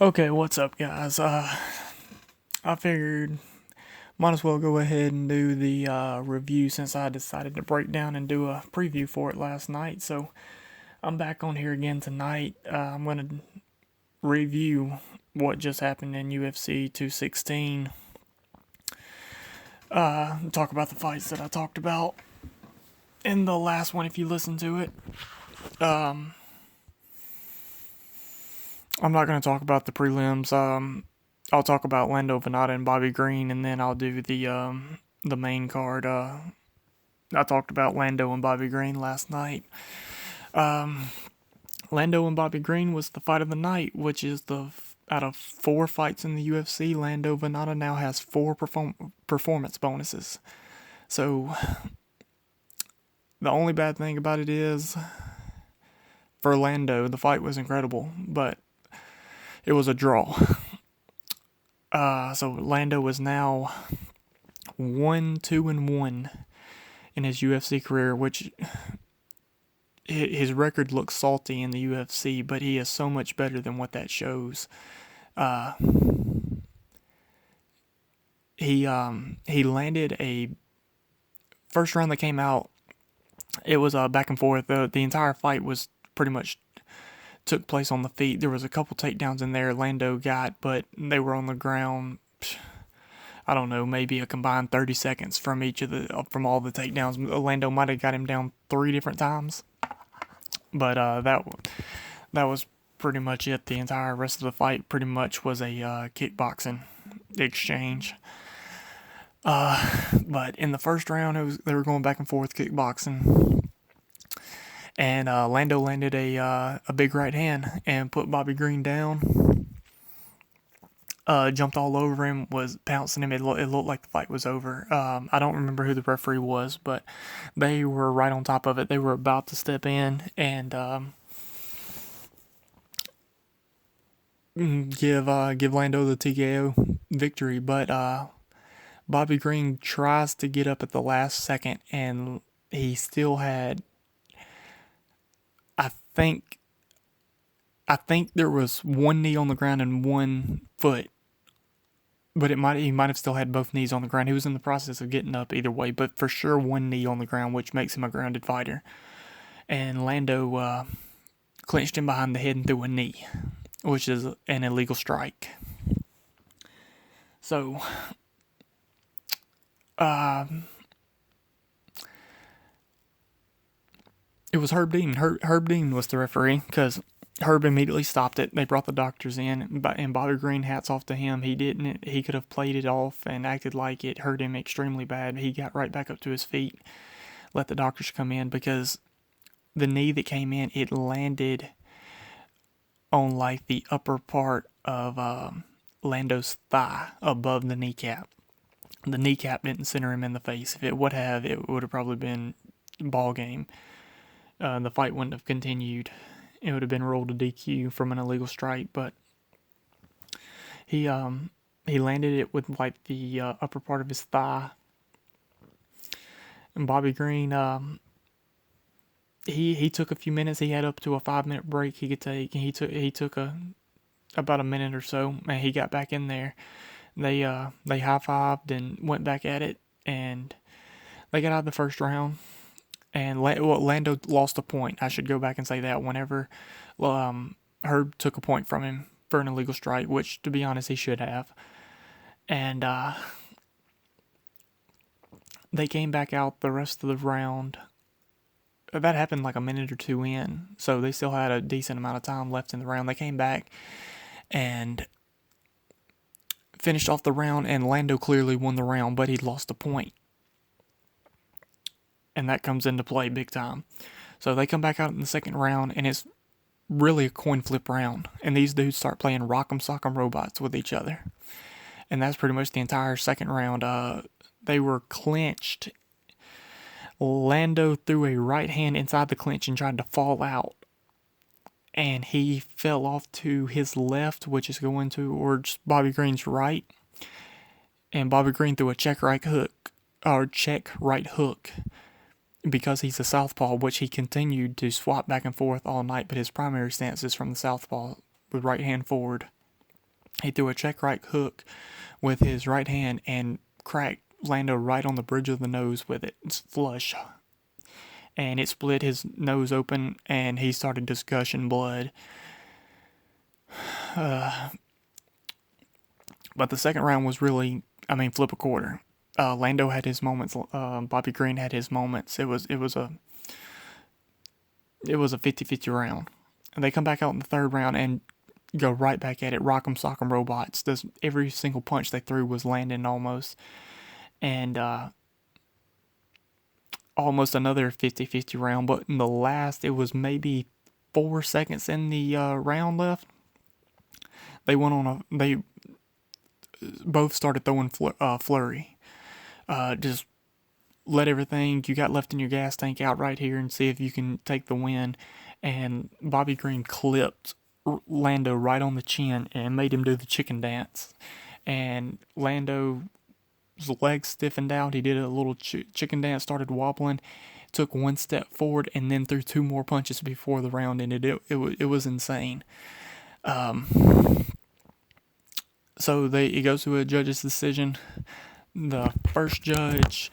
Okay, what's up, guys? I figured might as well go ahead and do the review since I decided to break down and do a preview for it last night. So I'm back on here again tonight. I'm gonna review what just happened in UFC 216. Talk about the fights that I talked about in the last one if you listen to it. Um, I'm not gonna talk about the prelims. I'll talk about Lando Venata and Bobby Green, and then I'll do the main card. I talked about Lando and Bobby Green last night. Um, Lando and Bobby Green was the fight of the night, which is the out of 4 fights in the UFC. Lando Venata now has 4 performance bonuses. So the only bad thing about it is for Lando, the fight was incredible, but it was a draw. So Lando is now 1-2-1 in his UFC career, which his record looks salty in the UFC, but he is so much better than what that shows. Uh, he landed a first round that came out. It was back and forth. The entire fight was pretty much took place on the feet. There was a couple takedowns in there Lando got, but they were on the ground. I don't know, maybe a combined 30 seconds from from all the takedowns. Lando might have got him down 3 different times, but that was pretty much it. The entire rest of the fight pretty much was a kickboxing exchange. But in the first round, they were going back and forth kickboxing, and Lando landed a big right hand and put Bobby Green down. Jumped all over him, was pouncing him. It looked like the fight was over. I don't remember who the referee was, but they were right on top of it. They were about to step in and give Lando the TKO victory, but Bobby Green tries to get up at the last second, and he still had. I think. I think there was one knee on the ground and one foot, but he might have still had both knees on the ground. He was in the process of getting up either way, but for sure one knee on the ground, which makes him a grounded fighter. And Lando clinched him behind the head and threw a knee, which is an illegal strike. So, uh, it was Herb Dean. Herb Dean was the referee because Herb immediately stopped it. They brought the doctors in, and Bobby Green, hats off to him. He didn't. He could have played it off and acted like it hurt him extremely bad. He got right back up to his feet, let the doctors come in because the knee that came in, it landed on like the upper part of Lando's thigh above the kneecap. The kneecap didn't center him in the face. If it would have, it would have probably been ball game. The fight wouldn't have continued. It would have been ruled a DQ from an illegal strike, but he landed it with like the upper part of his thigh. And Bobby Green, he took a few minutes. He had up to a 5 minute break he could take. He took about a minute or so, and he got back in there. They high fived and went back at it, and they got out of the first round. And Lando lost a point. I should go back and say that whenever Herb took a point from him for an illegal strike, which, to be honest, he should have. And they came back out the rest of the round. That happened like a minute or two in, so they still had a decent amount of time left in the round. They came back and finished off the round, and Lando clearly won the round, but he lost a point. And that comes into play big time. So they come back out in the second round, and it's really a coin flip round. And these dudes start playing rock'em sock'em robots with each other. And that's pretty much the entire second round. They were clinched. Lando threw a right hand inside the clinch and tried to fall out. And he fell off to his left, which is going towards Bobby Green's right. And Bobby Green threw a check right hook because he's a southpaw, which he continued to swap back and forth all night, but his primary stance is from the southpaw with right hand forward. He threw a check right hook with his right hand and cracked Lando right on the bridge of the nose with it. It's flush. And it split his nose open, and he started just gushing blood. But the second round was really, flip a quarter. Lando had his moments. Bobby Green had his moments. It was a 50-50 round. And they come back out in the third round and go right back at it. Rock'em sock'em robots. Every single punch they threw was landing almost. And almost another 50-50 round. But in the last, it was maybe 4 seconds in the round left. They both started throwing flurry. Just let everything you got left in your gas tank out right here and see if you can take the win. And Bobby Green clipped Lando right on the chin and made him do the chicken dance. And Lando's legs stiffened out. He did a little chicken dance, started wobbling, took one step forward, and then threw 2 more punches before the round ended. It was insane. So it goes to a judge's decision. The first judge,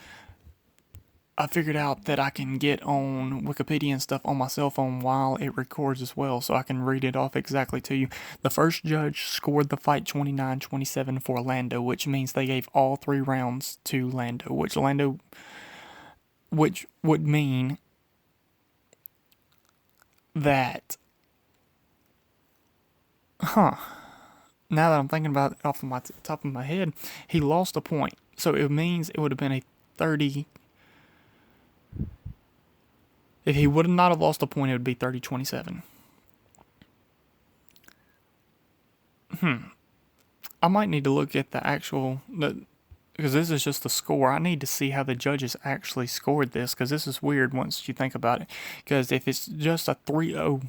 I figured out that I can get on Wikipedia and stuff on my cell phone while it records as well, so I can read it off exactly to you. The first judge scored the fight 29-27 for Lando, which means they gave all 3 rounds to Lando, which would mean that, now that I'm thinking about it off of my top of my head, he lost a point. So it means it would have been a 30. If he would not have lost a point, it would be 30-27. I might need to look at the actual, because this is just the score. I need to see how the judges actually scored this, because this is weird once you think about it. Because if it's just a 3-0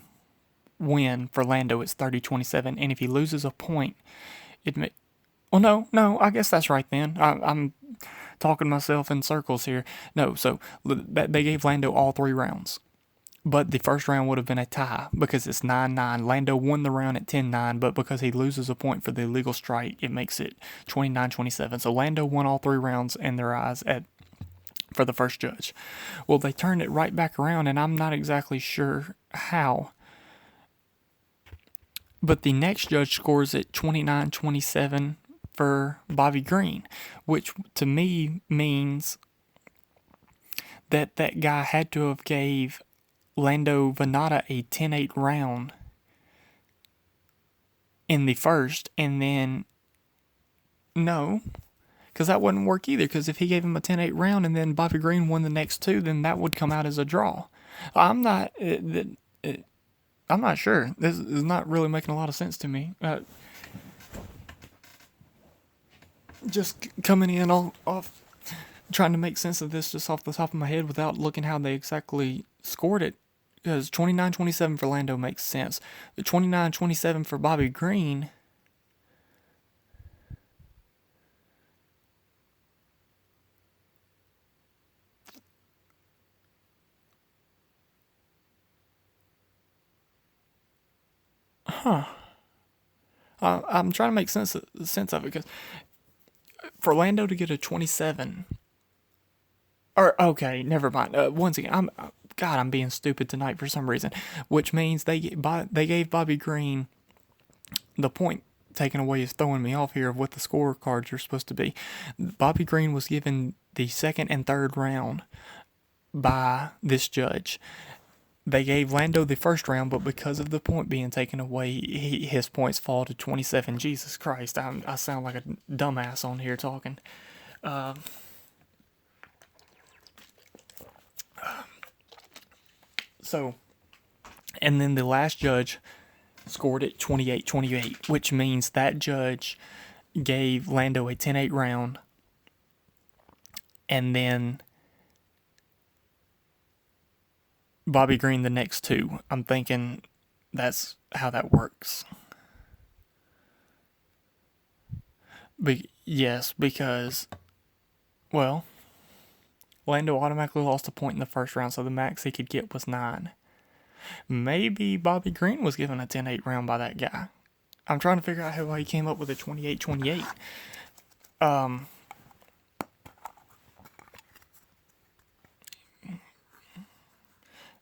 win for Lando, it's 30-27, and if he loses a point, no, I guess that's right then. I'm talking myself in circles here. No, so they gave Lando all 3 rounds, but the first round would have been a tie because it's 9-9. Lando won the round at 10-9, but because he loses a point for the illegal strike, it makes it 29-27. So Lando won all 3 rounds in their eyes for the first judge. Well, they turned it right back around, and I'm not exactly sure how. But the next judge scores it 29-27 for Bobby Green, which to me means that guy had to have gave Lando Venata a 10-8 round in the first, and then no, because that wouldn't work either, because if he gave him a 10-8 round and then Bobby Green won the next 2, then that would come out as a draw. I'm not sure. This is not really making a lot of sense to me. Just coming in off trying to make sense of this just off the top of my head without looking how they exactly scored it. Because 29-27 for Lando makes sense. The 29-27 for Bobby Green, I'm trying to make sense of it, because for Lando to get a 27, or okay, never mind. Once again, I'm being stupid tonight for some reason, which means they gave Bobby Green the point taken away is throwing me off here of what the scorecards are supposed to be. Bobby Green was given the second and third round by this judge. They gave Lando the first round, but because of the point being taken away, his points fall to 27. Jesus Christ, I sound like a dumbass on here talking. So, and then the last judge scored it 28-28, which means that judge gave Lando a 10-8 round, and then Bobby Green the next 2. I'm thinking that's how that works. Yes, because, well, Lando automatically lost a point in the first round, so the max he could get was 9. Maybe Bobby Green was given a 10-8 round by that guy. I'm trying to figure out how he came up with a 28-28.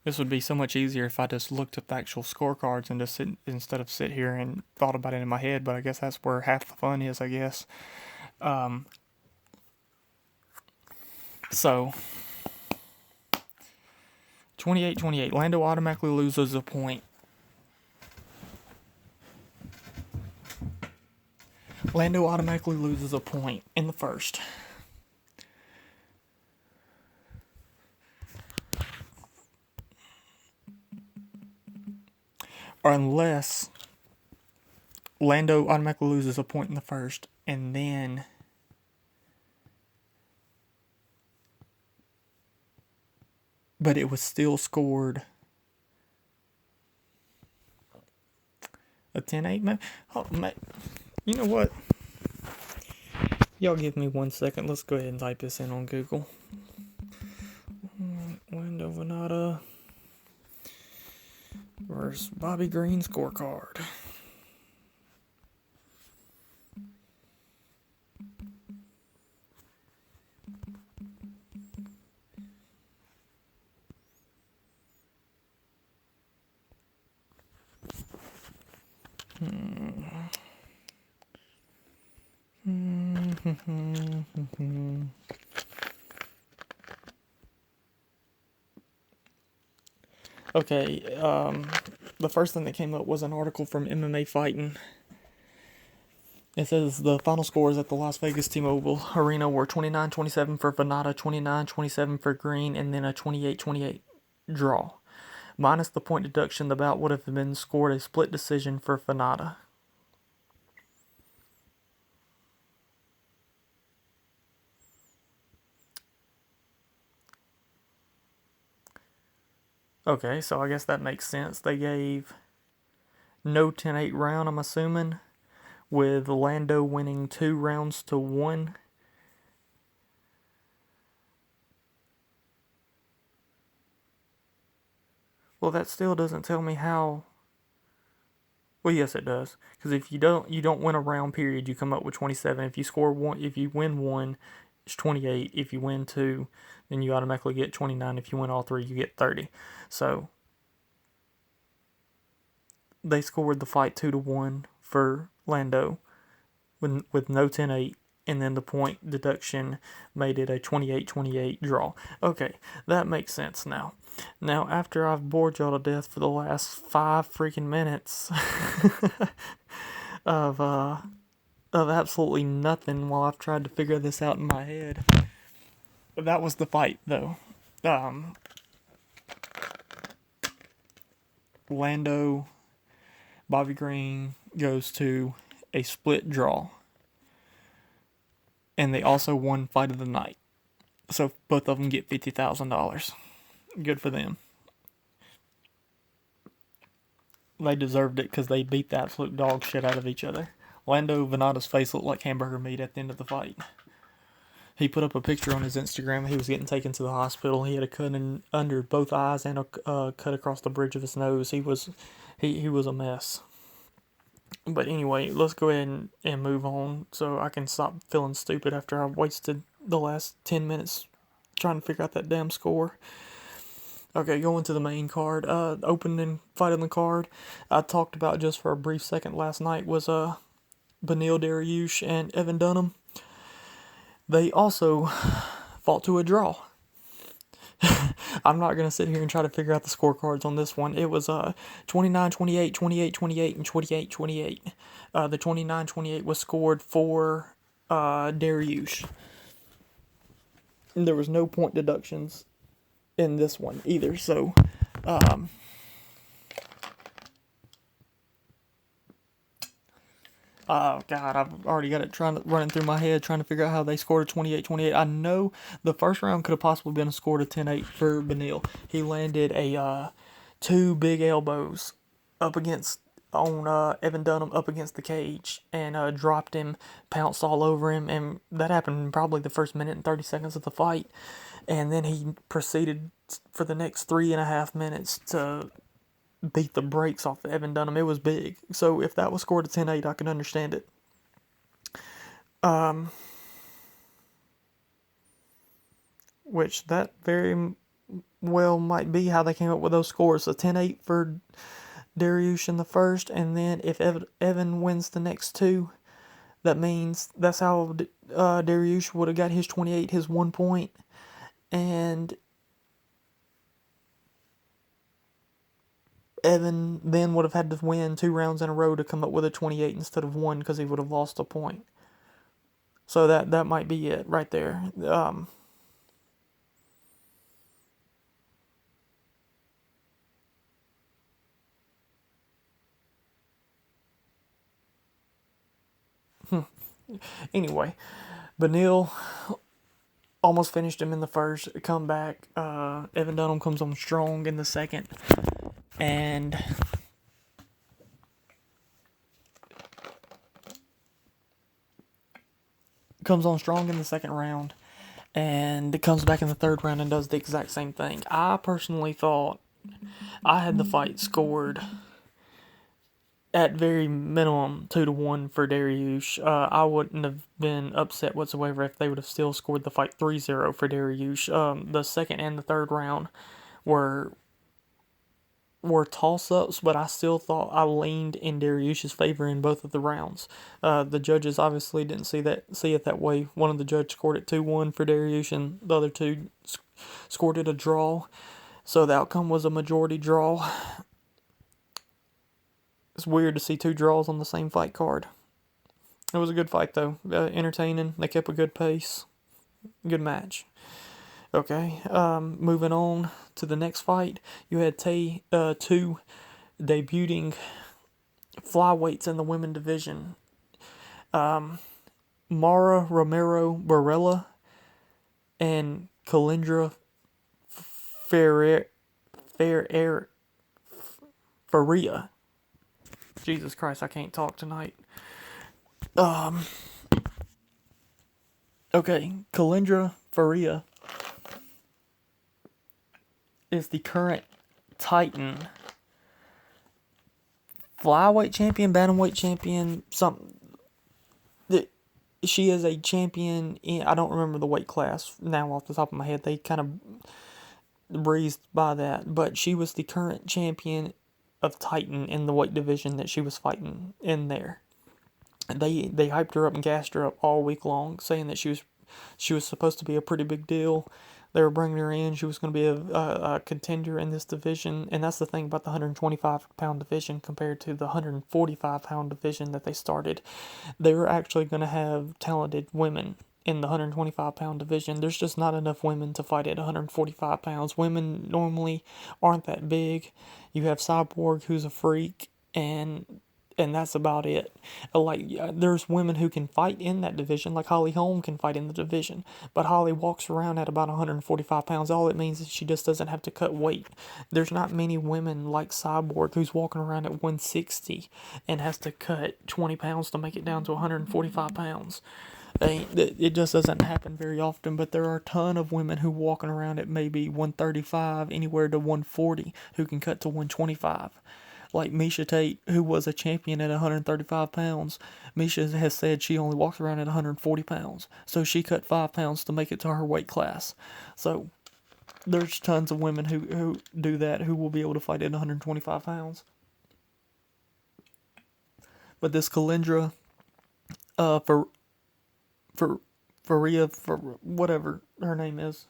This would be so much easier if I just looked up the actual scorecards and just instead of sit here and thought about it in my head, but I guess that's where half the fun is, I guess. So, 28-28. Lando automatically loses a point. Lando automatically loses a point in the first. Or unless Lando automatically loses a point in the first, and then but it was still scored a 10-8. Oh, you know what? Y'all give me 1 second. Let's go ahead and type this in on Google. Lando Venata versus Bobby Green scorecard. Okay, the first thing that came up was an article from MMA Fighting. It says the final scores at the Las Vegas T-Mobile Arena were 29-27 for Venata, 29-27 for Green, and then a 28-28 draw. Minus the point deduction, the bout would have been scored a split decision for Venata. Okay, so I guess that makes sense. They gave no 10-8 round, I'm assuming, with Lando winning 2 rounds to 1. Well, that still doesn't tell me how. Well, yes, it does. Because if you don't win a round period, you come up with 27. If you win 1, it's 28. If you win 2, then you automatically get 29. If you win all 3, you get 30. So they scored the fight 2-1 for Lando with no 10-8, and then the point deduction made it a 28-28 draw. Okay, that makes sense now. Now, after I've bored y'all to death for the last 5 freaking minutes of absolutely nothing while I've tried to figure this out in my head, that was the fight, though. Lando, Bobby Green goes to a split draw. And they also won Fight of the Night. So both of them get $50,000. Good for them. They deserved it because they beat the absolute dog shit out of each other. Lando Venata's face looked like hamburger meat at the end of the fight. He put up a picture on his Instagram. He was getting taken to the hospital. He had a cut in under both eyes and a cut across the bridge of his nose. He was a mess. But anyway, let's go ahead and move on so I can stop feeling stupid after I've wasted the last 10 minutes trying to figure out that damn score. Okay, going to the main card. Opening fight on the card I talked about just for a brief second last night was Beneil Dariush and Evan Dunham. They also fought to a draw. I'm not going to sit here and try to figure out the scorecards on this one. It was 29-28, 28-28, and 28-28. The 29-28 was scored for Dariush. There was no point deductions in this one either, so oh God, I've already got it running through my head, trying to figure out how they scored a 28-28. I know the first round could have possibly been scored a 10-8 for Beneil. He landed a 2 big elbows up against Evan Dunham up against the cage and dropped him, pounced all over him, and that happened in probably the first minute and 30 seconds of the fight. And then he proceeded for the next 3.5 minutes to beat the brakes off of Evan Dunham. It was big. So if that was scored at 10-8, I can understand it. Which that very well might be how they came up with those scores. So 10-8 for Dariush in the first, and then if Evan wins the next two, that means that's how Dariush would have got his 28, his 1 point, and Evan then would have had to win 2 rounds in a row to come up with a 28 instead of 1 because he would have lost a point. So that might be it right there. Anyway, Benil almost finished him in the first. Comeback. Evan Dunham comes on strong in the second, and comes on strong in the second round, and it comes back in the third round and does the exact same thing. I personally thought I had the fight scored at very minimum 2-1 for Dariush. I wouldn't have been upset whatsoever if they would have still scored the fight 3-0 for Dariush. The second and the third round were toss-ups, but I still thought I leaned in Dariush's favor in both of the rounds. The judges obviously didn't see it that way. One of the judges scored it 2-1 for Dariush, and the other two scored it a draw. So the outcome was a majority draw. It's weird to see 2 draws on the same fight card. It was a good fight, though. Entertaining. They kept a good pace. Good match. Okay, moving on to the next fight. You had 2 debuting flyweights in the women division. Mara Romero Barella and Kalindra Faria. Jesus Christ, I can't talk tonight. Okay, Kalindra Faria is the current Titan flyweight champion, bantamweight champion, something. She is a champion in, I don't remember the weight class now off the top of my head. They kind of breezed by that, but she was the current champion of Titan in the weight division that she was fighting in there. They hyped her up and gassed her up all week long, saying that she was supposed to be a pretty big deal. They were bringing her in. She was going to be a contender in this division, and that's the thing about the 125-pound division compared to the 145-pound division that they started. They were actually going to have talented women in the 125-pound division. There's just not enough women to fight at 145 pounds. Women normally aren't that big. You have Cyborg, who's a freak, and that's about it. There's women who can fight in that division, like Holly Holm can fight in the division, but Holly walks around at about 145 pounds. All it means is she just doesn't have to cut weight. There's not many women like Cyborg who's walking around at 160 and has to cut 20 pounds to make it down to 145 pounds. It just doesn't happen very often, but there are a ton of women who walking around at maybe 135, anywhere to 140, who can cut to 125. Like Misha Tate, who was a champion at 135 pounds. Misha has said she only walks around at 140 pounds. So she cut 5 pounds to make it to her weight class. So there's tons of women who do that, who will be able to fight at 125 pounds. But this Kalindra, Faria, for whatever her name is,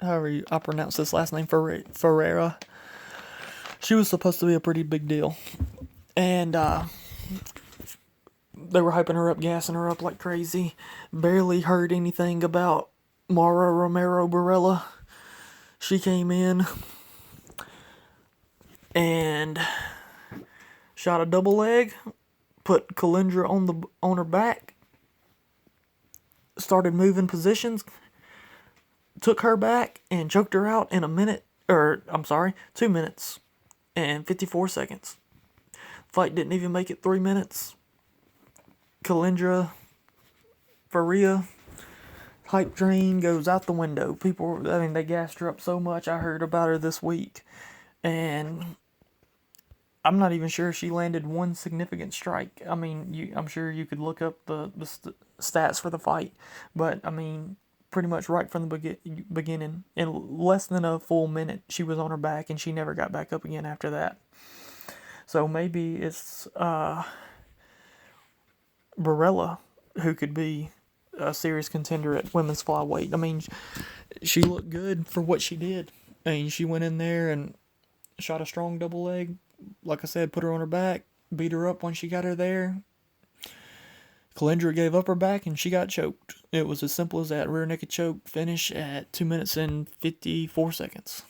however I pronounce this last name, Ferreira, she was supposed to be a pretty big deal. And they were hyping her up, gassing her up like crazy. Barely heard anything about Mara Romero Barella. She came in and shot a double leg, put Kalindra on her back, started moving positions, took her back, and choked her out in 2 minutes and 54 seconds. Fight didn't even make it 3 minutes. Kalindra Faria, hype train goes out the window. They gassed her up so much. I heard about her this week. and I'm not even sure she landed one significant strike. I mean, I'm sure you could look up the stats for the fight, but I mean, pretty much right from the beginning, in less than a full minute, she was on her back, and she never got back up again after that. So maybe it's Barella who could be a serious contender at women's flyweight. I mean, she looked good for what she did. I mean, she went in there and shot a strong double leg. Like I said, put her on her back, beat her up when she got her there. Kalindra gave up her back and she got choked. It was as simple as that. Rear naked choke finish at 2 minutes and 54 seconds.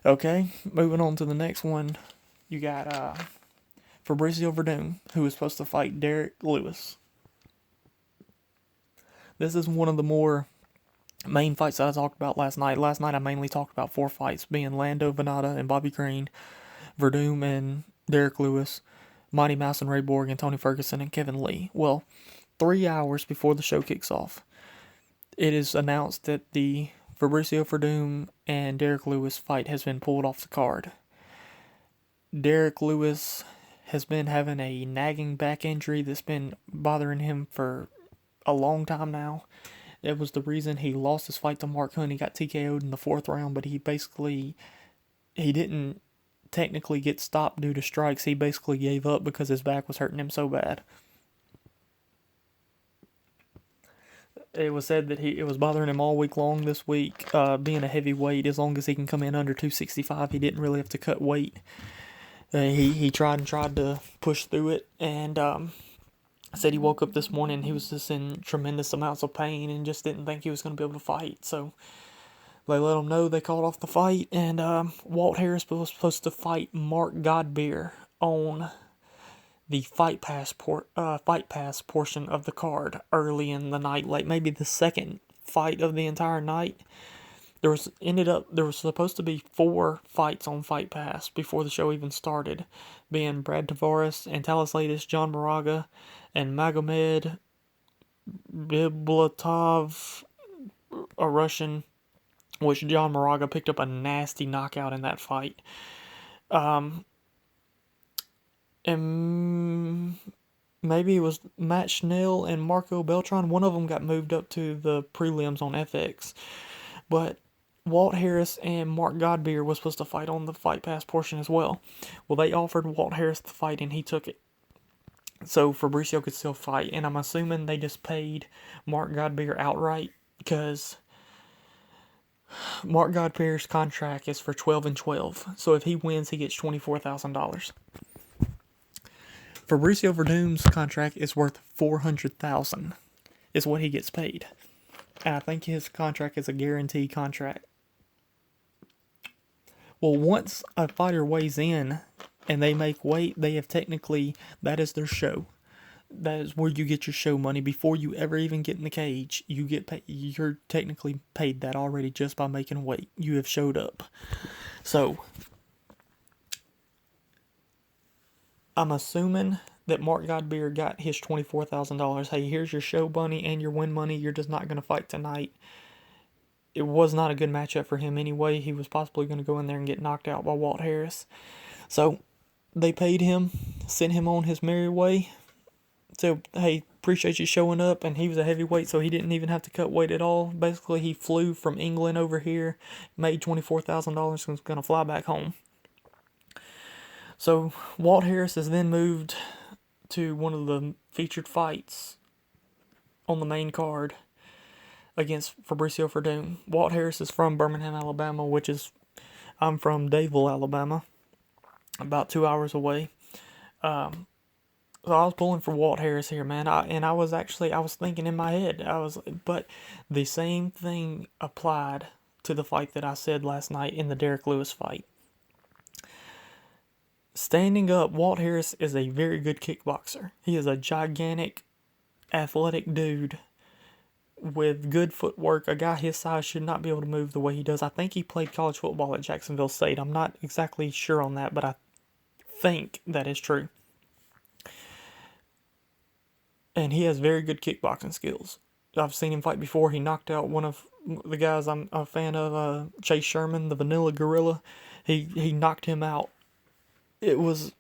Okay, moving on to the next one. You got Fabricio Verdum, who was supposed to fight Derek Lewis. This is one of the more main fights that I talked about last night. Last night I mainly talked about 4 fights, being Lando Venata and Bobby Green, Verdum and Derek Lewis, Mighty Mouse and Ray Borg, and Tony Ferguson and Kevin Lee. Well, 3 hours before the show kicks off, it is announced that the Fabricio Verdum and Derek Lewis fight has been pulled off the card. Derek Lewis has been having a nagging back injury that's been bothering him for a long time now. It was the reason he lost his fight to Mark Hunt. He got TKO'd in the 4th round, but he didn't technically get stopped due to strikes. He basically gave up because his back was hurting him so bad. It was said that it was bothering him all week long this week, being a heavyweight. As long as he can come in under 265, he didn't really have to cut weight. He tried to push through it, and said he woke up this morning, he was just in tremendous amounts of pain and just didn't think he was going to be able to fight. So they let him know they called off the fight, and Walt Harris was supposed to fight Mark Godbeer on the Fight Pass portion of the card early in the night, like maybe the second fight of the entire night. There was supposed to be 4 fights on Fight Pass before the show even started, being Brad Tavares, Antalis Latis, John Moraga, and Magomed Biblatov, a Russian, which John Moraga picked up a nasty knockout in that fight. And maybe it was Matt Schnell and Marco Beltran. One of them got moved up to the prelims on FX. But Walt Harris and Mark Godbeer was supposed to fight on the Fight Pass portion as well. Well, they offered Walt Harris the fight, and he took it. So Fabricio could still fight. And I'm assuming they just paid Mark Godbeer outright, because Mark Godbeer's contract is for 12 and 12. So if he wins, he gets $24,000. Fabricio Verdum's contract is worth $400,000, is what he gets paid. And I think his contract is a guaranteed contract. Well, once a fighter weighs in and they make weight, they have technically, that is their show. That is where you get your show money. Before you ever even get in the cage, you get paid, you're technically paid that already just by making weight. You have showed up. So I'm assuming that Mark Godbeer got his $24,000. Hey, here's your show money and your win money. You're just not going to fight tonight. It was not a good matchup for him anyway. He was possibly going to go in there and get knocked out by Walt Harris. So they paid him, sent him on his merry way. So, hey, appreciate you showing up. And he was a heavyweight, so he didn't even have to cut weight at all. Basically, he flew from England over here, made $24,000, and was going to fly back home. So Walt Harris is then moved to one of the featured fights on the main card against Fabricio Verdum. Walt Harris is from Birmingham, Alabama, I'm from Dadeville, Alabama, about 2 hours away. So I was pulling for Walt Harris here, man. I was thinking in my head, but the same thing applied to the fight that I said last night in the Derek Lewis fight. Standing up, Walt Harris is a very good kickboxer. He is a gigantic, athletic dude with good footwork. A guy his size should not be able to move the way he does. I think he played college football at Jacksonville State. I'm not exactly sure on that, but I think that is true. And he has very good kickboxing skills. I've seen him fight before. He knocked out one of the guys I'm a fan of, Chase Sherman, the Vanilla Gorilla. He knocked him out. It was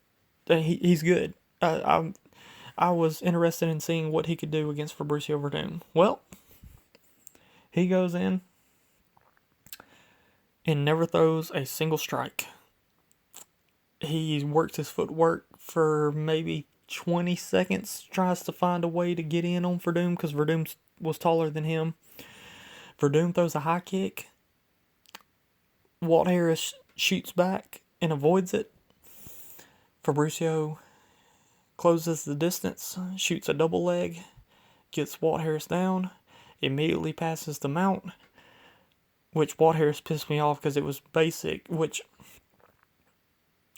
he's good. I was interested in seeing what he could do against Fabricio Verdum. Well, he goes in and never throws a single strike. He works his footwork for maybe 20 seconds, tries to find a way to get in on Verdum because Verdum was taller than him. Verdum throws a high kick. Walt Harris shoots back and avoids it. Fabricio closes the distance, shoots a double leg, gets Walt Harris down, immediately passes the mount, which Walt Harris pissed me off because it was basic, which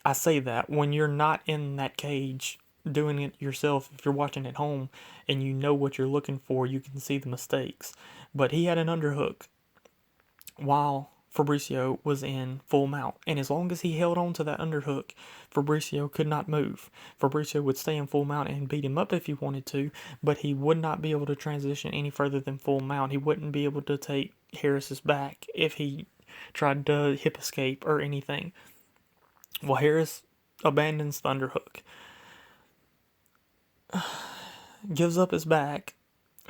I say that when you're not in that cage doing it yourself, if you're watching at home and you know what you're looking for, you can see the mistakes. But he had an underhook while Fabricio was in full mount, and as long as he held on to that underhook, Fabricio could not move. Fabricio would stay in full mount and beat him up if he wanted to, but he would not be able to transition any further than full mount. He wouldn't be able to take Harris's back if he tried to hip escape or anything. Well, Harris abandons the underhook, gives up his back.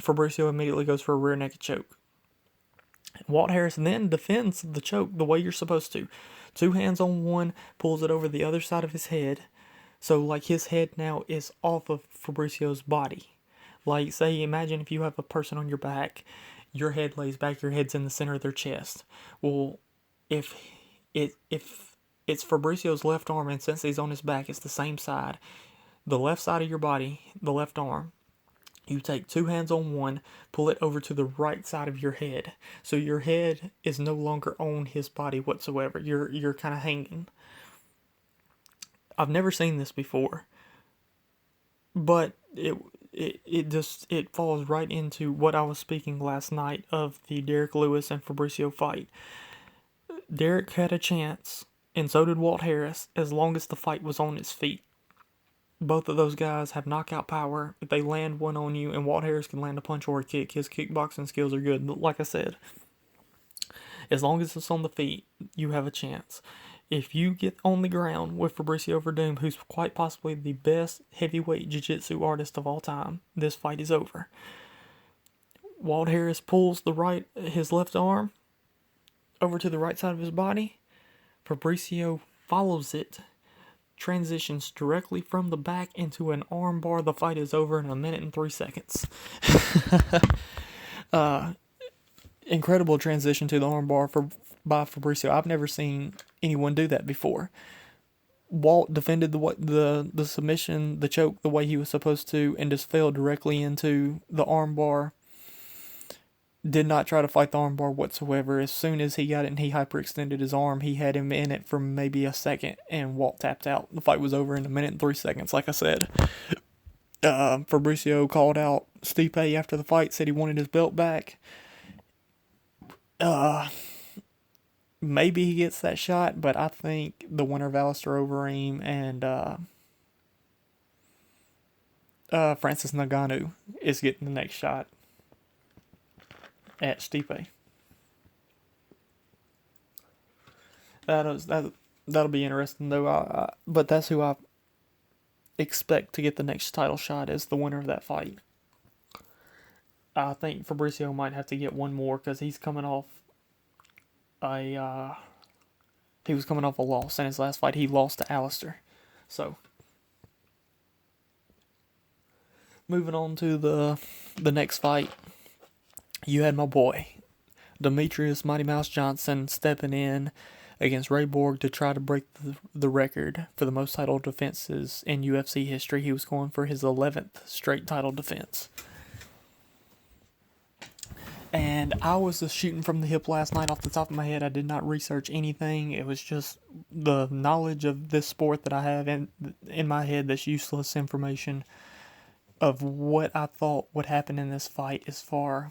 Fabricio immediately goes for a rear naked choke. Walt Harris then defends the choke the way you're supposed to. 2 hands on one, pulls it over the other side of his head. So, like, his head now is off of Fabricio's body. Like, say, imagine if you have a person on your back, your head lays back, your head's in the center of their chest. Well, if it's Fabricio's left arm, and since he's on his back, it's the same side. The left side of your body, the left arm, you take 2 hands on one, pull it over to the right side of your head. So your head is no longer on his body whatsoever. You're kind of hanging. I've never seen this before, but it falls right into what I was speaking last night of the Derek Lewis and Fabricio fight. Derek had a chance, and so did Walt Harris, as long as the fight was on its feet. Both of those guys have knockout power. If they land one on you, and Walt Harris can land a punch or a kick, his kickboxing skills are good. But like I said, as long as it's on the feet, you have a chance. If you get on the ground with Fabricio Verdum, who's quite possibly the best heavyweight jiu-jitsu artist of all time, this fight is over. Walt Harris pulls his left arm over to the right side of his body. Fabricio follows it, transitions directly from the back into an arm bar. The fight is over in 1 minute and 3 seconds. Incredible transition to the arm bar by Fabricio. I've never seen anyone do that before. Walt defended the submission, the choke, the way he was supposed to, and just fell directly into the arm bar. Did not try to fight the arm bar whatsoever. As soon as he got it and he hyperextended his arm, he had him in it for maybe a second, and Walt tapped out. The fight was over in 1 minute and 3 seconds, like I said. Fabricio called out Stipe after the fight, said he wanted his belt back. Maybe he gets that shot, but I think the winner of Alistair Overeem and Francis Ngannou is getting the next shot at Stipe. That'll be interesting though. But that's who I expect to get the next title shot as the winner of that fight. I think Fabricio might have to get one more because he's coming off a loss in his last fight. He lost to Alistair. So moving on to the next fight. You had my boy, Demetrius Mighty Mouse Johnson, stepping in against Ray Borg to try to break the record for the most title defenses in UFC history. He was going for his 11th straight title defense. And I was just shooting from the hip last night off the top of my head. I did not research anything. It was just the knowledge of this sport that I have in my head that's useless information of what I thought would happen in this fight as far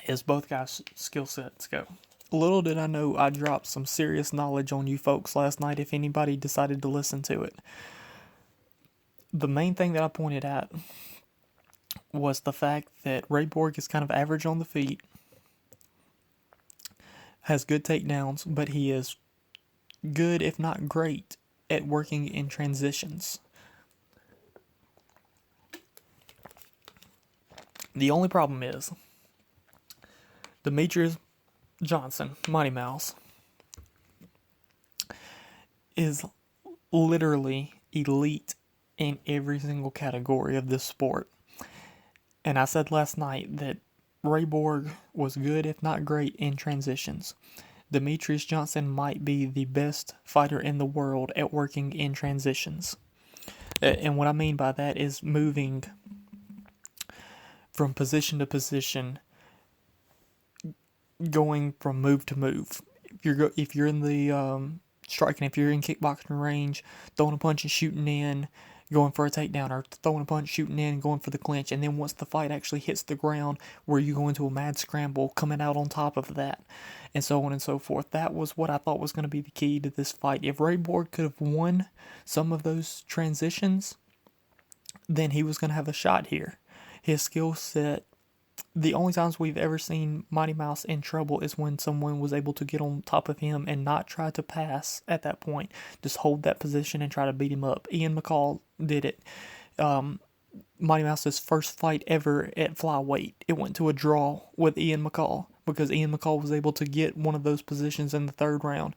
as both guys' skill sets go. Little did I know I dropped some serious knowledge on you folks last night if anybody decided to listen to it. The main thing that I pointed at was the fact that Ray Borg is kind of average on the feet, has good takedowns, but he is good, if not great, at working in transitions. The only problem is Demetrius Johnson, Mighty Mouse, is literally elite in every single category of this sport. And I said last night that Ray Borg was good, if not great, in transitions. Demetrius Johnson might be the best fighter in the world at working in transitions. And what I mean by that is moving from position to position, going from move to move. If you're in the striking, if you're in kickboxing range, throwing a punch and shooting in, going for a takedown, or throwing a punch, shooting in, going for the clinch, and then once the fight actually hits the ground, where you go into a mad scramble, coming out on top of that, and so on and so forth. That was what I thought was going to be the key to this fight. If Ray Borg could have won some of those transitions, then he was going to have a shot here. His skill set, the only times we've ever seen Mighty Mouse in trouble is when someone was able to get on top of him and not try to pass at that point. Just hold that position and try to beat him up. Ian McCall did it. Mighty Mouse's first fight ever at flyweight, it went to a draw with Ian McCall because Ian McCall was able to get one of those positions in the third round,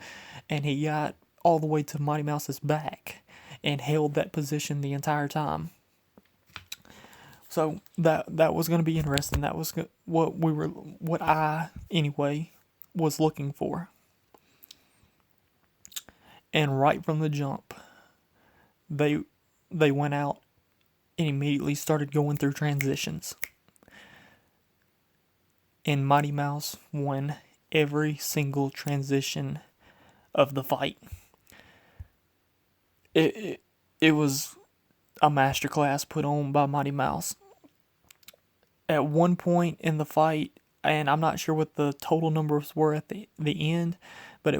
and he got all the way to Mighty Mouse's back and held that position the entire time. So that was going to be interesting. That was what I anyway was looking for. And right from the jump, they went out and immediately started going through transitions. And Mighty Mouse won every single transition of the fight. It was a masterclass put on by Mighty Mouse. At one point in the fight, and I'm not sure what the total numbers were at the end, but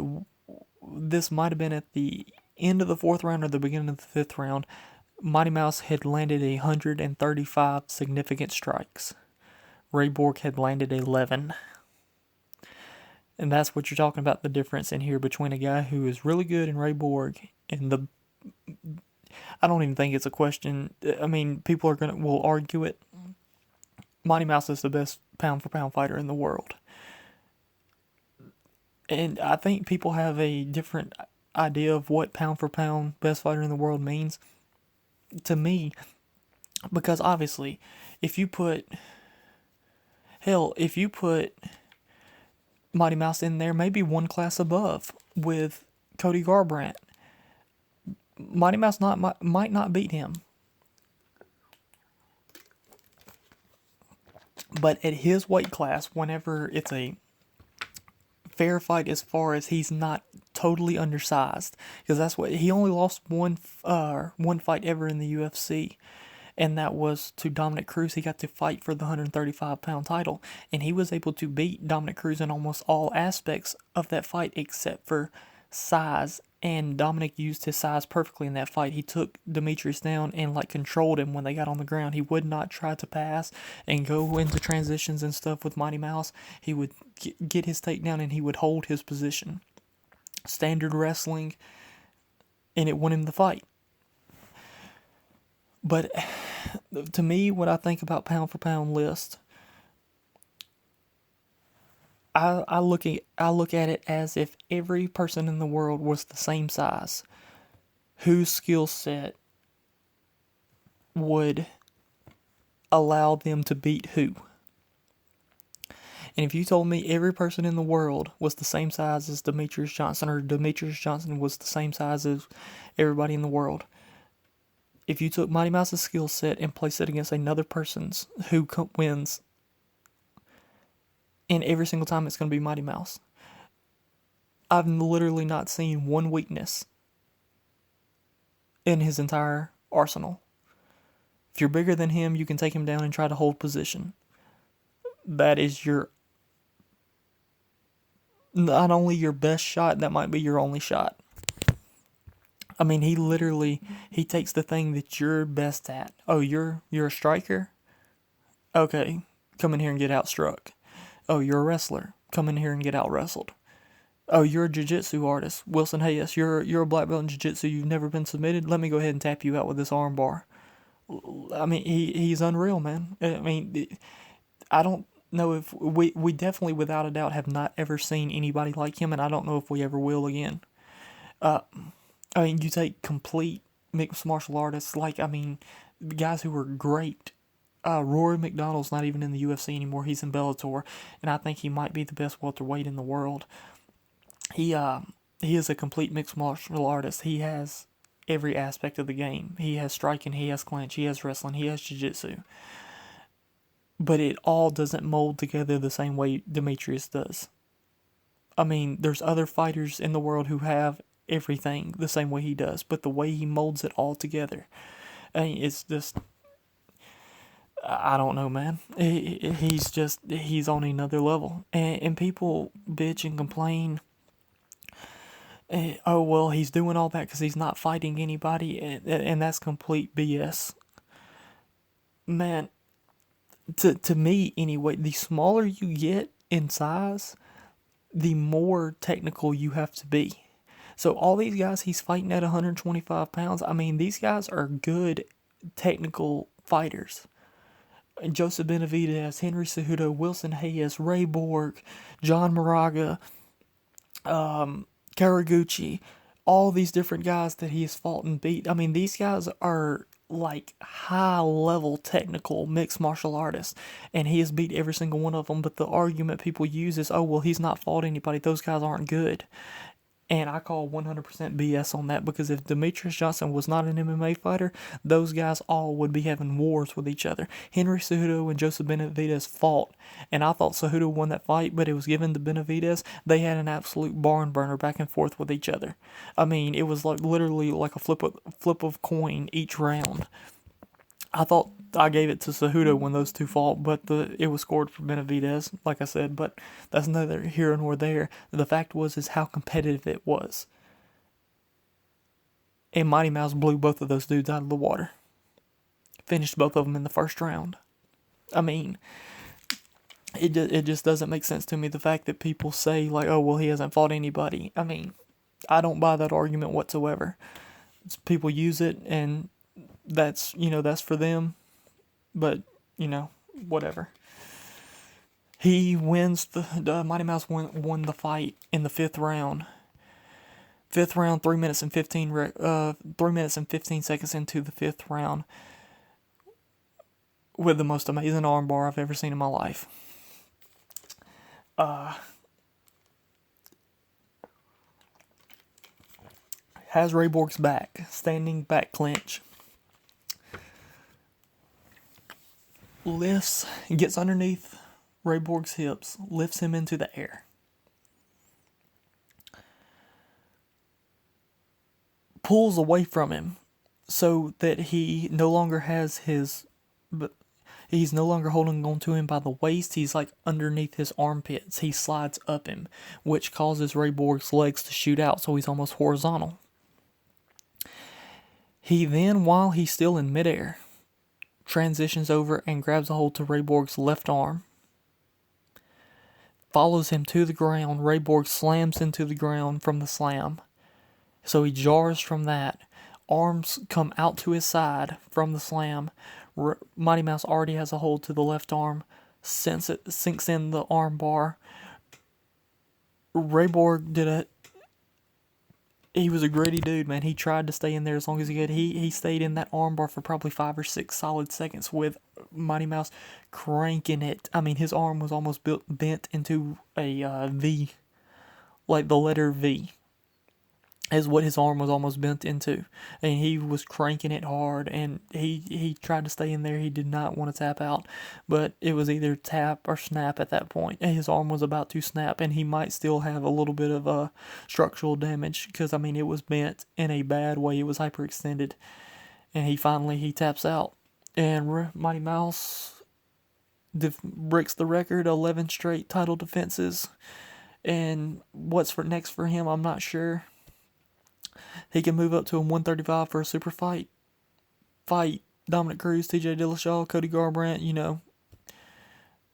this might have been at the end of the fourth round or the beginning of the fifth round, Mighty Mouse had landed 135 significant strikes. Ray Borg had landed 11. And that's what you're talking about, the difference in here between a guy who is really good in Ray Borg and I don't even think it's a question. I mean, people will argue it. Mighty Mouse is the best pound-for-pound fighter in the world. And I think people have a different idea of what pound-for-pound best fighter in the world means. To me, because obviously, if you put Mighty Mouse in there, maybe one class above with Cody Garbrandt, Mighty Mouse might not beat him. But at his weight class, whenever it's a fair fight as far as he's not totally undersized, because that's what he only lost one fight ever in the UFC, and that was to Dominic Cruz. He got to fight for the 135-pound title, and he was able to beat Dominic Cruz in almost all aspects of that fight except for size. And Dominic used his size perfectly in that fight. He took Demetrius down and controlled him when they got on the ground. He would not try to pass and go into transitions and stuff with Mighty Mouse. He would get his takedown and he would hold his position. Standard wrestling, and it won him the fight. But to me, what I think about pound for pound list, I look at it as if every person in the world was the same size, whose skill set would allow them to beat who. And if you told me every person in the world was the same size as Demetrius Johnson, or Demetrius Johnson was the same size as everybody in the world, if you took Mighty Mouse's skill set and placed it against another person's, who wins? And every single time it's going to be Mighty Mouse. I've literally not seen one weakness in his entire arsenal. If you're bigger than him, you can take him down and try to hold position. That is not only your best shot, that might be your only shot. I mean, he takes the thing that you're best at. Oh, you're a striker? Okay, come in here and get outstruck. Oh, you're a wrestler. Come in here and get out-wrestled. Oh, you're a jiu-jitsu artist. Wilson Hayes, you're a black belt in jiu-jitsu. You've never been submitted. Let me go ahead and tap you out with this arm bar. I mean, he's unreal, man. I mean, I don't know if we definitely, without a doubt, have not ever seen anybody like him, and I don't know if we ever will again. I mean, you take complete mixed martial artists, like, I mean, guys who were great. Rory McDonald's not even in the UFC anymore. He's in Bellator, and I think he might be the best welterweight in the world. He he is a complete mixed martial artist. He has every aspect of the game. He has striking, he has clinch, he has wrestling, he has jiu-jitsu. But it all doesn't mold together the same way Demetrius does. I mean, there's other fighters in the world who have everything the same way he does, but the way he molds it all together, I mean, it's just, I don't know, man. He's on another level. And people bitch and complain, oh, well, he's doing all that because he's not fighting anybody, and that's complete BS. Man, to me, anyway, the smaller you get in size, the more technical you have to be. So all these guys he's fighting at 125 pounds, I mean, these guys are good technical fighters. Joseph Benavidez, Henry Cejudo, Wilson Hayes, Ray Borg, John Moraga, Karaguchi, all these different guys that he has fought and beat. I mean, these guys are like high level technical mixed martial artists, and he has beat every single one of them. But the argument people use is, oh, well, he's not fought anybody. Those guys aren't good. And I call 100% BS on that, because if Demetrius Johnson was not an MMA fighter, those guys all would be having wars with each other. Henry Cejudo and Joseph Benavidez fought, and I thought Cejudo won that fight, but it was given to Benavidez. They had an absolute barn burner back and forth with each other. I mean, it was like literally like a flip of coin each round. I thought I gave it to Cejudo when those two fought, but it was scored for Benavidez, like I said, but that's neither here nor there. The fact is how competitive it was. And Mighty Mouse blew both of those dudes out of the water. Finished both of them in the first round. I mean, it just doesn't make sense to me, the fact that people say, like, oh, well, he hasn't fought anybody. I mean, I don't buy that argument whatsoever. People use it, and that's for them, but whatever. He wins the Mighty Mouse won the fight in the fifth round. 3 minutes and 15 seconds into the fifth round, with the most amazing armbar I've ever seen in my life. Has Ray Borg's back, standing back clinch. Lifts, gets underneath Ray Borg's hips, lifts him into the air. Pulls away from him so that he no longer he's no longer holding on to him by the waist. He's like underneath his armpits. He slides up him, which causes Ray Borg's legs to shoot out, so he's almost horizontal. He then, while he's still in midair, transitions over and grabs a hold to Ray Borg's left arm. Follows him to the ground. Ray Borg slams into the ground from the slam. So he jars from that. Arms come out to his side from the slam. Mighty Mouse already has a hold to the left arm. Sinks in the arm bar. Ray Borg he was a gritty dude, man. He tried to stay in there as long as he could. He stayed in that armbar for probably 5 or 6 solid seconds with Mighty Mouse cranking it. I mean, his arm was almost bent into a V, like the letter V, is what his arm was almost bent into. And he was cranking it hard, and he tried to stay in there. He did not want to tap out, but it was either tap or snap at that point. And his arm was about to snap, and he might still have a little bit of structural damage, because, I mean, it was bent in a bad way. It was hyperextended, and he taps out. And Mighty Mouse breaks the record, 11 straight title defenses. And what's next for him, I'm not sure. He can move up to a 135 for a super fight. Fight Dominic Cruz, TJ Dillashaw, Cody Garbrandt,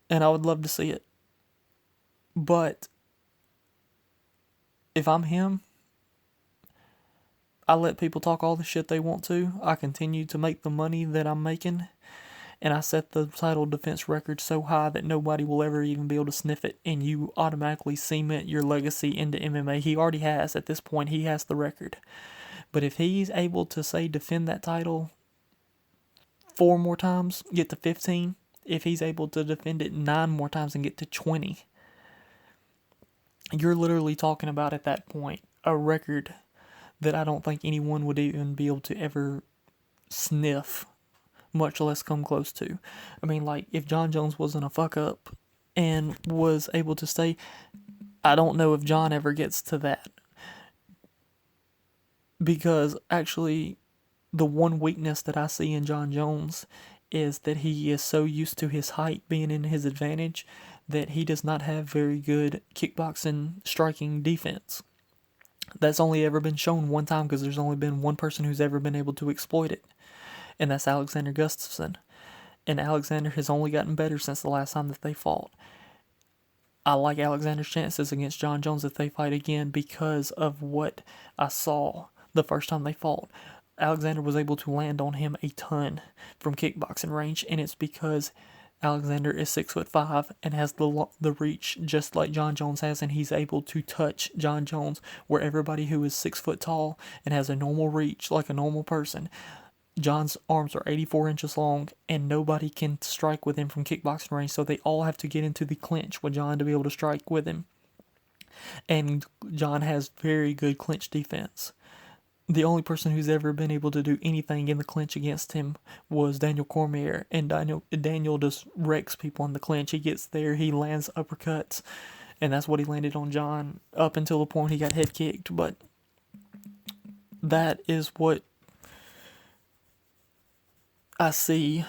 And I would love to see it. But if I'm him, I let people talk all the shit they want to. I continue to make the money that I'm making, and I set the title defense record so high that nobody will ever even be able to sniff it, and you automatically cement your legacy into MMA. He already has. At this point, he has the record. But if he's able to, say, defend that title 4 more times, get to 15, if he's able to defend it 9 more times and get to 20, you're literally talking about, at that point, a record that I don't think anyone would even be able to ever sniff, much less come close to. I mean, like, if John Jones wasn't a fuck up and was able to stay, I don't know if John ever gets to that. Because, actually, the one weakness that I see in John Jones is that he is so used to his height being in his advantage that he does not have very good kickboxing striking defense. That's only ever been shown one time because there's only been one person who's ever been able to exploit it, and that's Alexander Gustafsson. And Alexander has only gotten better since the last time that they fought. I like Alexander's chances against John Jones if they fight again because of what I saw the first time they fought. Alexander was able to land on him a ton from kickboxing range, and it's because Alexander is 6'5" and has the reach just like John Jones has, and he's able to touch John Jones, where everybody who is 6 foot tall and has a normal reach like a normal person, John's arms are 84 inches long, and nobody can strike with him from kickboxing range, so they all have to get into the clinch with John to be able to strike with him. And John has very good clinch defense. The only person who's ever been able to do anything in the clinch against him was Daniel Cormier, and Daniel just wrecks people in the clinch. He gets there, he lands uppercuts, and that's what he landed on John up until the point he got head kicked. But that is what I see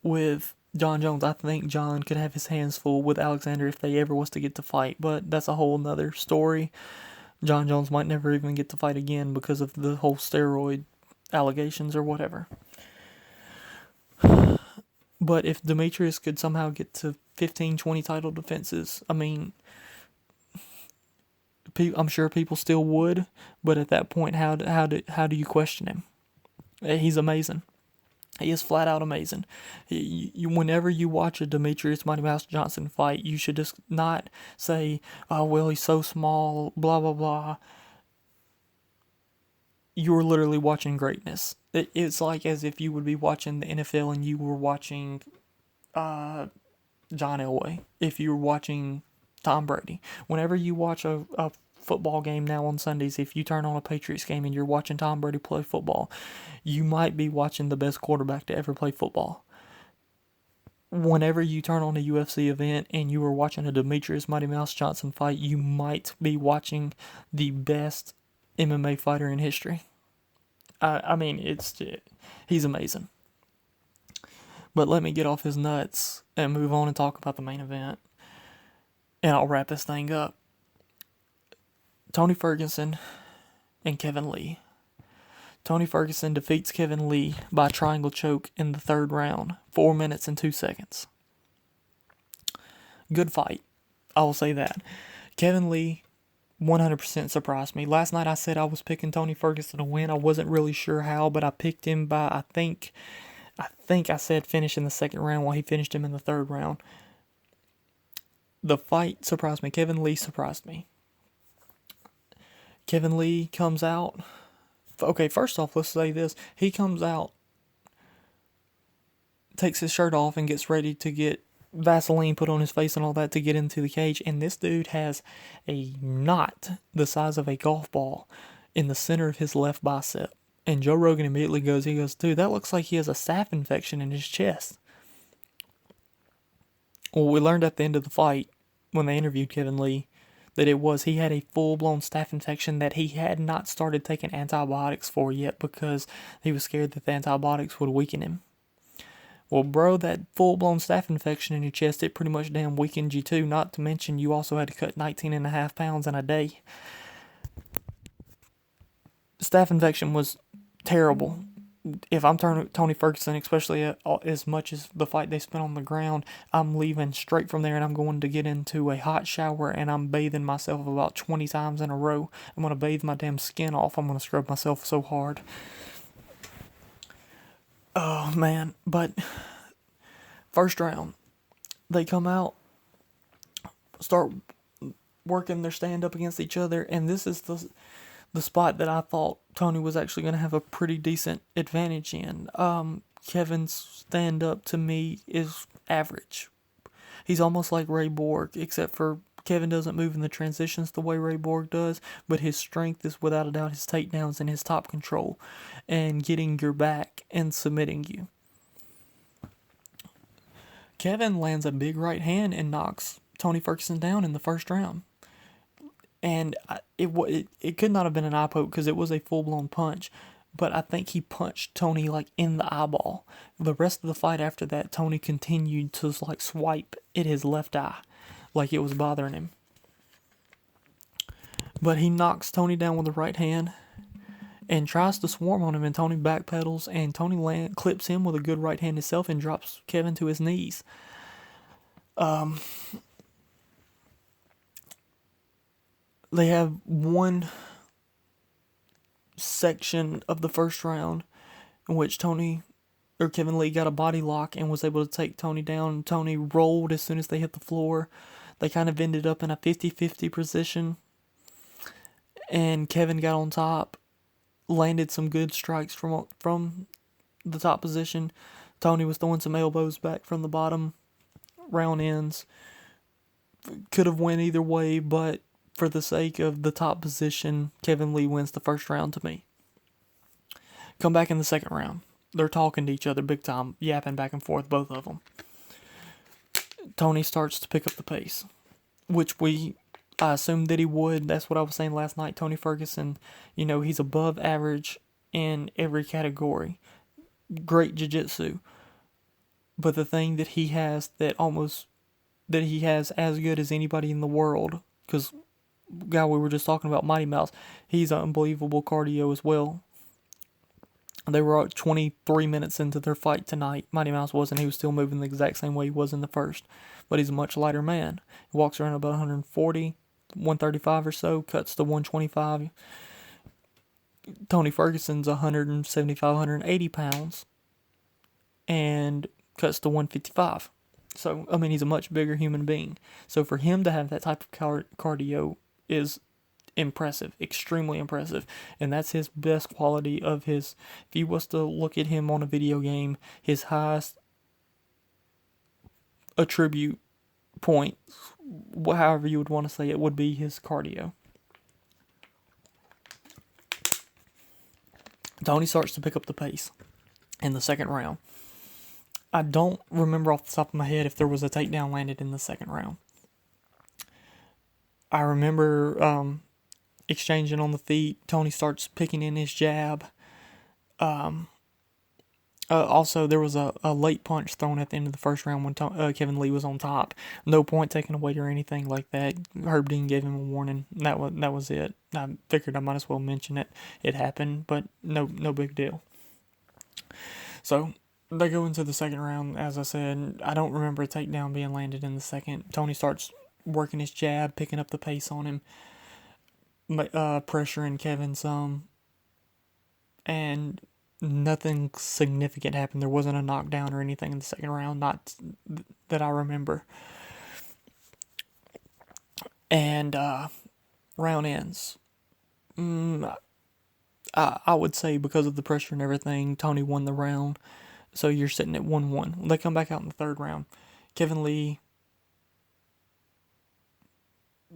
with John Jones. I think John could have his hands full with Alexander if they ever was to get to fight, but that's a whole nother story. John Jones might never even get to fight again because of the whole steroid allegations or whatever. But if Demetrius could somehow get to 15, 20 title defenses, I mean, I'm sure people still would, but at that point, how do you question him? He's amazing. He is flat out amazing. Whenever you watch a Demetrius Mighty Mouse Johnson fight, you should just not say, oh, well, he's so small, blah, blah, blah. You're literally watching greatness. It's like as if you would be watching the NFL and you were watching John Elway. If you were watching Tom Brady. Whenever you watch a football game now on Sundays, if you turn on a Patriots game and you're watching Tom Brady play football, you might be watching the best quarterback to ever play football. Whenever you turn on a UFC event and you are watching a Demetrius Mighty Mouse Johnson fight, you might be watching the best MMA fighter in history. I mean, he's amazing. But let me get off his nuts and move on and talk about the main event, and I'll wrap this thing up. Tony Ferguson and Kevin Lee. Tony Ferguson defeats Kevin Lee by triangle choke in the third round, 4 minutes and 2 seconds. Good fight. I will say that. Kevin Lee 100% surprised me. Last night I said I was picking Tony Ferguson to win. I wasn't really sure how, but I picked him by, I think I said finish in the second round while he finished him in the third round. The fight surprised me. Kevin Lee surprised me. Kevin Lee comes out. Okay, first off, let's say this. He comes out, takes his shirt off, and gets ready to get Vaseline put on his face and all that to get into the cage. And this dude has a knot the size of a golf ball in the center of his left bicep. And Joe Rogan immediately goes, dude, that looks like he has a staph infection in his chest. Well, we learned at the end of the fight, when they interviewed Kevin Lee, that he had a full-blown staph infection that he had not started taking antibiotics for yet because he was scared that the antibiotics would weaken him. Well, bro, that full-blown staph infection in your chest, it pretty much damn weakened you too, not to mention you also had to cut 19.5 pounds in a day. Staph infection was terrible. if I'm Tony Ferguson, especially as much as the fight they spent on the ground, I'm leaving straight from there and I'm going to get into a hot shower and I'm bathing myself about 20 times in a row. I'm going to bathe my damn skin off. I'm going to scrub myself so hard. Oh, man. But first round, they come out, start working their stand up against each other, and this is the spot that I thought Tony was actually going to have a pretty decent advantage in. Kevin's stand up to me is average. He's almost like Ray Borg, except for Kevin doesn't move in the transitions the way Ray Borg does, but his strength is without a doubt his takedowns and his top control and getting your back and submitting you. Kevin lands a big right hand and knocks Tony Ferguson down in the first round. And it could not have been an eye poke because it was a full-blown punch. But I think he punched Tony, like, in the eyeball. The rest of the fight after that, Tony continued to, like, swipe at his left eye. Like it was bothering him. But he knocks Tony down with the right hand and tries to swarm on him. And Tony backpedals. And Tony clips him with a good right hand himself and drops Kevin to his knees. They have one section of the first round in which Kevin Lee got a body lock and was able to take Tony down. Tony rolled as soon as they hit the floor. They kind of ended up in a 50-50 position. And Kevin got on top, landed some good strikes from the top position. Tony was throwing some elbows back from the bottom. Round ends. Could have went either way, but for the sake of the top position, Kevin Lee wins the first round to me. Come back in the second round. They're talking to each other big time, yapping back and forth, both of them. Tony starts to pick up the pace, which I assumed that he would. That's what I was saying last night. Tony Ferguson, he's above average in every category. Great jiu-jitsu. But the thing that he has that he has as good as anybody in the world, because guy we were just talking about, Mighty Mouse, he's unbelievable cardio as well. They were 23 minutes into their fight tonight. Mighty Mouse wasn't. He was still moving the exact same way he was in the first. But he's a much lighter man. He walks around about 140, 135 or so, cuts to 125. Tony Ferguson's 175, 180 pounds, and cuts to 155. So, he's a much bigger human being. So for him to have that type of cardio is impressive, extremely impressive. And that's his best quality of his, if you was to look at him on a video game, his highest attribute point, however you would want to say it, would be his cardio. Tony starts to pick up the pace in the second round. I don't remember off the top of my head if there was a takedown landed in the second round. I remember exchanging on the feet. Tony starts picking in his jab. Also, there was a late punch thrown at the end of the first round when Kevin Lee was on top. No point taken away or anything like that. Herb Dean gave him a warning. That was it. I figured I might as well mention it. It happened, but no big deal. So they go into the second round. As I said, I don't remember a takedown being landed in the second. Tony starts working his jab, picking up the pace on him, pressuring Kevin some, and nothing significant happened. There wasn't a knockdown or anything in the second round, not that I remember. And round ends. I would say because of the pressure and everything, Tony won the round. So you're sitting at 1-1. They come back out in the third round. Kevin Lee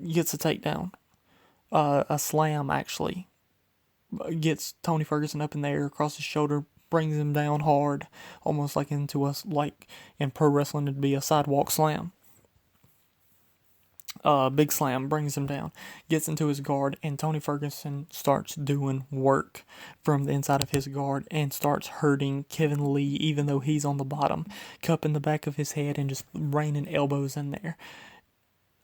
gets a takedown. A slam, actually. Gets Tony Ferguson up in the air across his shoulder, brings him down hard, almost like in pro wrestling it'd be a sidewalk slam. Big slam, brings him down, gets into his guard, and Tony Ferguson starts doing work from the inside of his guard and starts hurting Kevin Lee, even though he's on the bottom, cupping the back of his head and just raining elbows in there.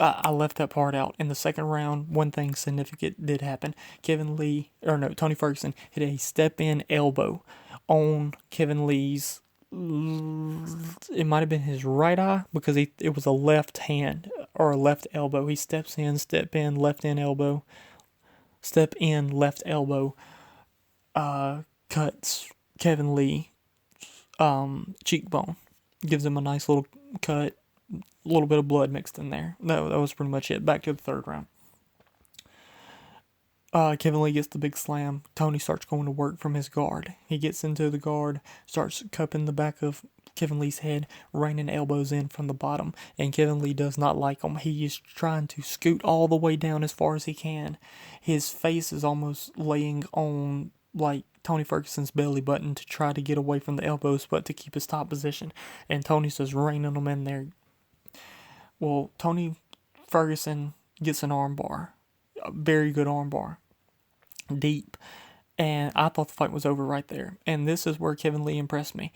I left that part out. In the second round, one thing significant did happen. Tony Ferguson hit a step-in elbow on Kevin Lee's, it might have been his right eye, because it was a left hand or a left elbow. He steps in, step in, left in elbow, step in, left elbow, cuts Kevin Lee cheekbone, gives him a nice little cut, a little bit of blood mixed in there. That was pretty much it. Back to the third round. Kevin Lee gets the big slam. Tony starts going to work from his guard. He gets into the guard, starts cupping the back of Kevin Lee's head, raining elbows in from the bottom, and Kevin Lee does not like them. He is trying to scoot all the way down as far as he can. His face is almost laying on, like, Tony Ferguson's belly button to try to get away from the elbows, but to keep his top position. And Tony's just raining them in there. Well, Tony Ferguson gets an arm bar. A very good arm bar. Deep. And I thought the fight was over right there. And this is where Kevin Lee impressed me.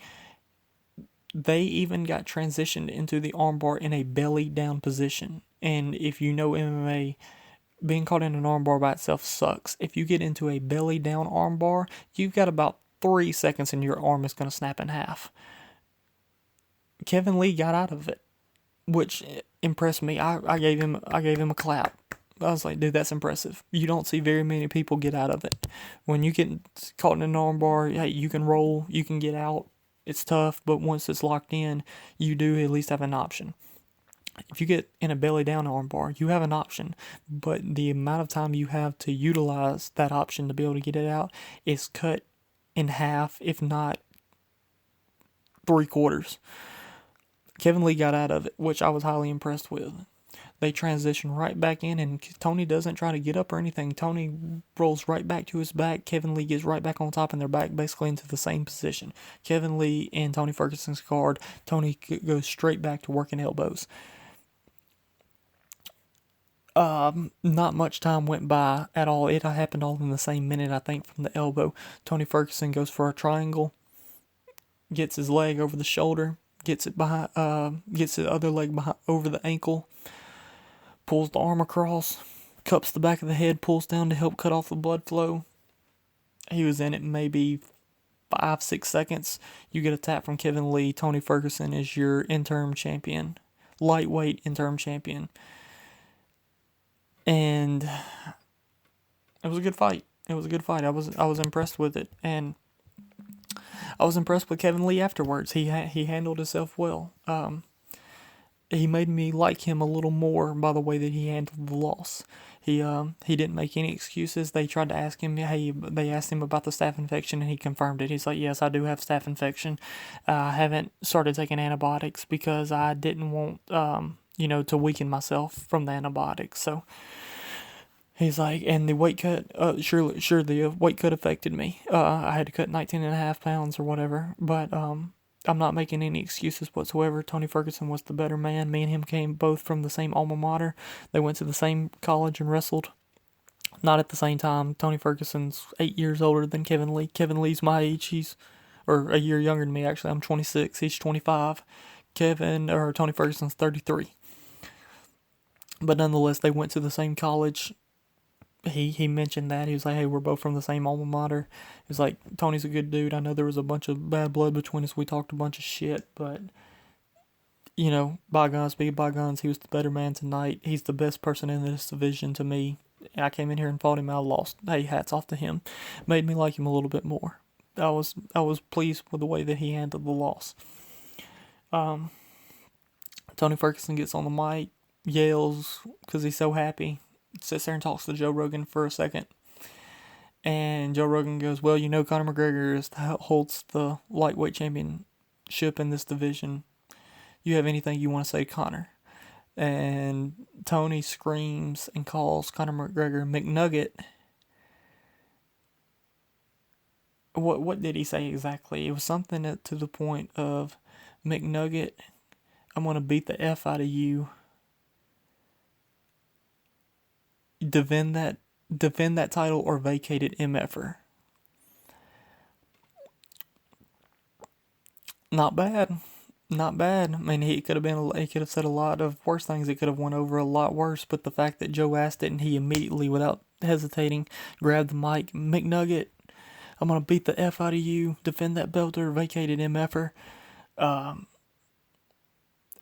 They even got transitioned into the armbar in a belly down position. And if you know MMA, being caught in an armbar by itself sucks. If you get into a belly down armbar, you've got about 3 seconds and your arm is going to snap in half. Kevin Lee got out of it, which impressed me. I gave him a clap. I was like, dude, that's impressive. You don't see very many people get out of it. When you get caught in an armbar, hey, you can roll, you can get out. It's tough, but once it's locked in, you do at least have an option. If you get in a belly down armbar, you have an option, but the amount of time you have to utilize that option to be able to get it out is cut in half, if not 3/4. Kevin Lee got out of it, which I was highly impressed with. They transition right back in, and Tony doesn't try to get up or anything. Tony rolls right back to his back. Kevin Lee gets right back on top, and they're back basically into the same position. Kevin Lee and Tony Ferguson's guard. Tony goes straight back to working elbows. Not much time went by at all. It happened all in the same minute, I think, from the elbow. Tony Ferguson goes for a triangle, gets his leg over the shoulder, gets it behind, gets the other leg behind, over the ankle, pulls the arm across, cups the back of the head, pulls down to help cut off the blood flow. He was in it maybe 5-6 seconds. You get a tap from Kevin Lee. Tony Ferguson is your interim champion, lightweight interim champion. And it was a good fight. I was impressed with it, and I was impressed with Kevin Lee afterwards. He handled himself well. He made me like him a little more by the way that he handled the loss. He didn't make any excuses. They tried to ask him, they asked him about the staph infection, and he confirmed it. He's like, yes, I do have staph infection. I haven't started taking antibiotics because I didn't want, to weaken myself from the antibiotics. So he's like, and the weight cut, sure, the weight cut affected me. I had to cut 19.5 pounds or whatever, but I'm not making any excuses whatsoever. Tony Ferguson was the better man. Me and him came both from the same alma mater. They went to the same college and wrestled. Not at the same time. Tony Ferguson's 8 years older than Kevin Lee. Kevin Lee's my age. He's a year younger than me, actually. I'm 26. He's 25. Tony Ferguson's 33. But nonetheless, they went to the same college. He mentioned that. He was like, hey, we're both from the same alma mater. He was like, Tony's a good dude. I know there was a bunch of bad blood between us. We talked a bunch of shit, but, bygones be bygones. He was the better man tonight. He's the best person in this division to me. I came in here and fought him. I lost. Hey, hats off to him. Made me like him a little bit more. I was pleased with the way that he handled the loss. Tony Ferguson gets on the mic, yells because he's so happy. Sits there and talks to Joe Rogan for a second. And Joe Rogan goes, well, Conor McGregor holds the lightweight championship in this division. You have anything you want to say to Conor? And Tony screams and calls Conor McGregor McNugget. What did he say exactly? It was something to the point of, McNugget, I'm going to beat the F out of you. Defend that title or vacate it, MFer. Not bad. I mean, he could have said a lot of worse things. It could have went over a lot worse, but the fact that Joe asked it and he immediately, without hesitating, grabbed the mic, McNugget, I'm gonna beat the F out of you, defend that belt, or vacated MFer.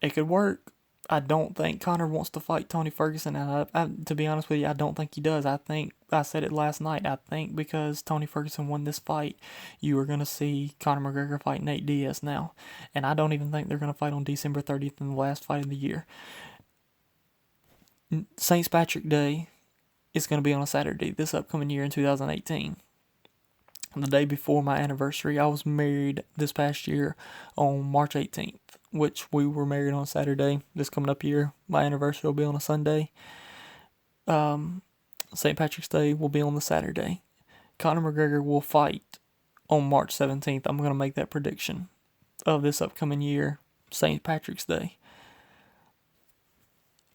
It could work. I don't think Conor wants to fight Tony Ferguson, and to be honest with you, I don't think he does. I think, I said it last night, I think because Tony Ferguson won this fight, you are going to see Conor McGregor fight Nate Diaz now. And I don't even think they're going to fight on December 30th in the last fight of the year. St. Patrick's Day is going to be on a Saturday this upcoming year in 2018. The day before my anniversary, I was married this past year on March 18th, which we were married on Saturday. This coming up year, my anniversary will be on a Sunday. St. Patrick's Day will be on the Saturday. Conor McGregor will fight on March 17th. I'm going to make that prediction of this upcoming year, St. Patrick's Day.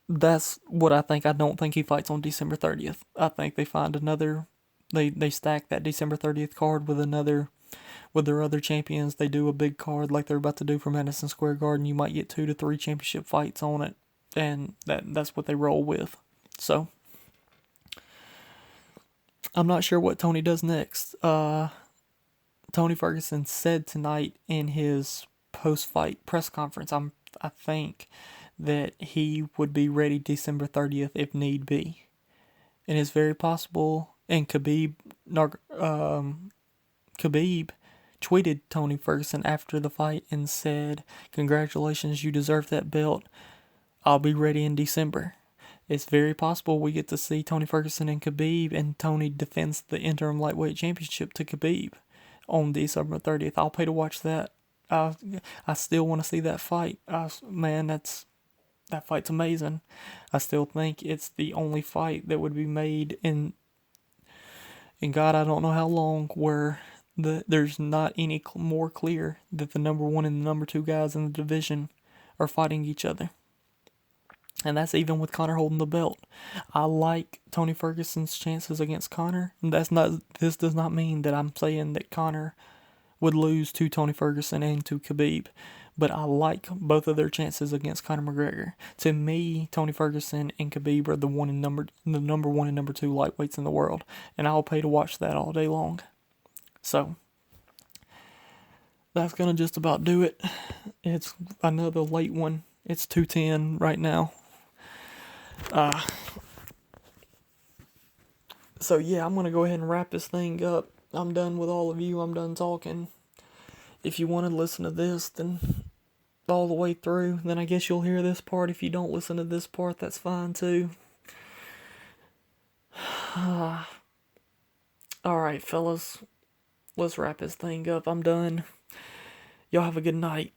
That's what I think. I don't think he fights on December 30th. I think they find another... They stack that December 30th card with their other champions. They do a big card like they're about to do for Madison Square Garden. You might get 2 to 3 championship fights on it, and that's what they roll with. So I'm not sure what Tony does next. Tony Ferguson said tonight in his post-fight press conference, I think that he would be ready December 30th if need be, and it's very possible. And Khabib tweeted Tony Ferguson after the fight and said, "Congratulations, you deserve that belt. I'll be ready in December." It's very possible we get to see Tony Ferguson and Khabib, and Tony defends the interim lightweight championship to Khabib on December 30th. I'll pay to watch that. I still want to see that fight. That fight's amazing. I still think it's the only fight that would be made in God, I don't know how long, where there's not any more clear that the number 1 and the number 2 guys in the division are fighting each other. And that's even with Conor holding the belt. I like Tony Ferguson's chances against Conor. This does not mean that I'm saying that Conor would lose to Tony Ferguson and to Khabib, but I like both of their chances against Conor McGregor. To me, Tony Ferguson and Khabib are the number 1 and number 2 lightweights in the world, and I'll pay to watch that all day long. So that's gonna just about do it. It's another late one. It's 2:10 right now. So yeah, I'm gonna go ahead and wrap this thing up. I'm done with all of you. I'm done talking. If you want to listen to this, then all the way through, then I guess you'll hear this part. If you don't listen to this part, that's fine too. Alright, fellas. Let's wrap this thing up. I'm done. Y'all have a good night.